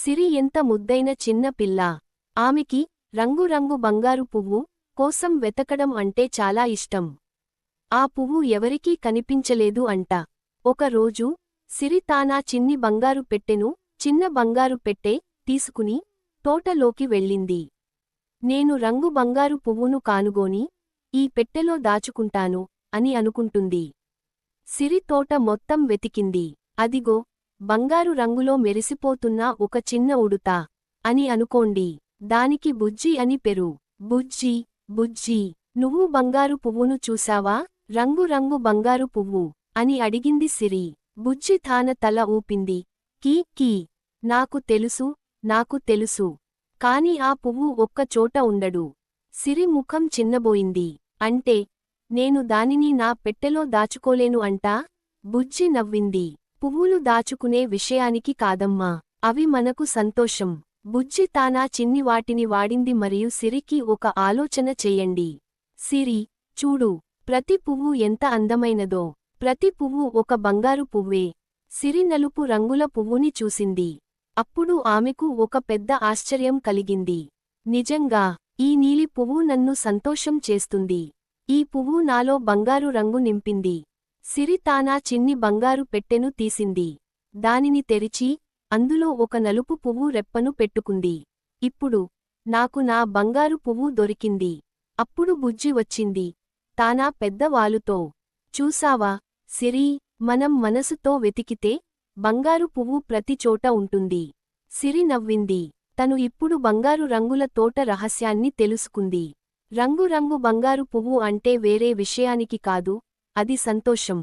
సిరి ఎంత ముద్దైన చిన్న పిల్ల. ఆమెకి రంగురంగు బంగారు పువ్వు కోసం వెతకడం అంటే చాలా ఇష్టం. ఆ పువ్వు ఎవరికీ కనిపించలేదు అంట. ఒకరోజు సిరి తానా చిన్ని బంగారు పెట్టెను చిన్న బంగారు పెట్టె తీసుకుని తోటలోకి వెళ్ళింది. నేను రంగు బంగారు పువ్వును కానుగోని ఈ పెట్టెలో దాచుకుంటాను అని అనుకుంటుంది. సిరి తోట మొత్తం వెతికింది. అదిగో బంగారు రంగులో మెరిసిపోతున్న ఒక చిన్న ఉడుత అని అనుకోండి. దానికి బుజ్జి అని పెరు. బుజ్జి బుజ్జి, నువ్వు బంగారు పువ్వును చూశావా? రంగు బంగారు పువ్వు అని అడిగింది సిరి. బుజ్జి తల ఊపింది. కీ కీ, నాకు తెలుసు కాని ఆ పువ్వు ఒక్క చోట ఉండడు. సిరి ముఖం చిన్నబోయింది. అంటే నేను దానిని నా పెట్టెలో దాచుకోలేను అంటా? బుజ్జి నవ్వింది. పువ్వులు దాచుకునే విషయానికి కాదమ్మా, అవి మనకు సంతోషం. బుజ్జి తానా చిన్ని వాటిని వాడింది. మరియు సిరికి ఒక ఆలోచన చెయ్యండి. సిరి, చూడు, ప్రతి పువ్వు ఎంత అందమైనదో. ప్రతి పువ్వు ఒక బంగారు పువ్వే. సిరి నలుపు రంగుల పువ్వుని చూసింది. అప్పుడు ఆమెకు ఒక పెద్ద ఆశ్చర్యం కలిగింది. నిజంగా ఈ నీలి పువ్వు నన్ను సంతోషం చేస్తుంది. ఈ పువ్వు నాలో బంగారు రంగు నింపింది. సిరి తానా చిన్ని బంగారు పెట్టెను తీసింది. దానిని తెరిచి అందులో ఒక నలుపు పువ్వు రెప్పను పెట్టుకుంది. ఇప్పుడు నాకు నా బంగారు పువ్వు దొరికింది. అప్పుడు బుజ్జి వచ్చింది తానా పెద్ద వాలుతో. చూసావా సిరీ, మనం మనసుతో వెతికితే బంగారు పువ్వు ప్రతి చోట ఉంటుంది. సిరి నవ్వింది. తను ఇప్పుడు బంగారు రంగుల తోట రహస్యాన్ని తెలుసుకుంది. రంగు బంగారు పువ్వు అంటే వేరే విషయానికి కాదు, అది సంతోషం.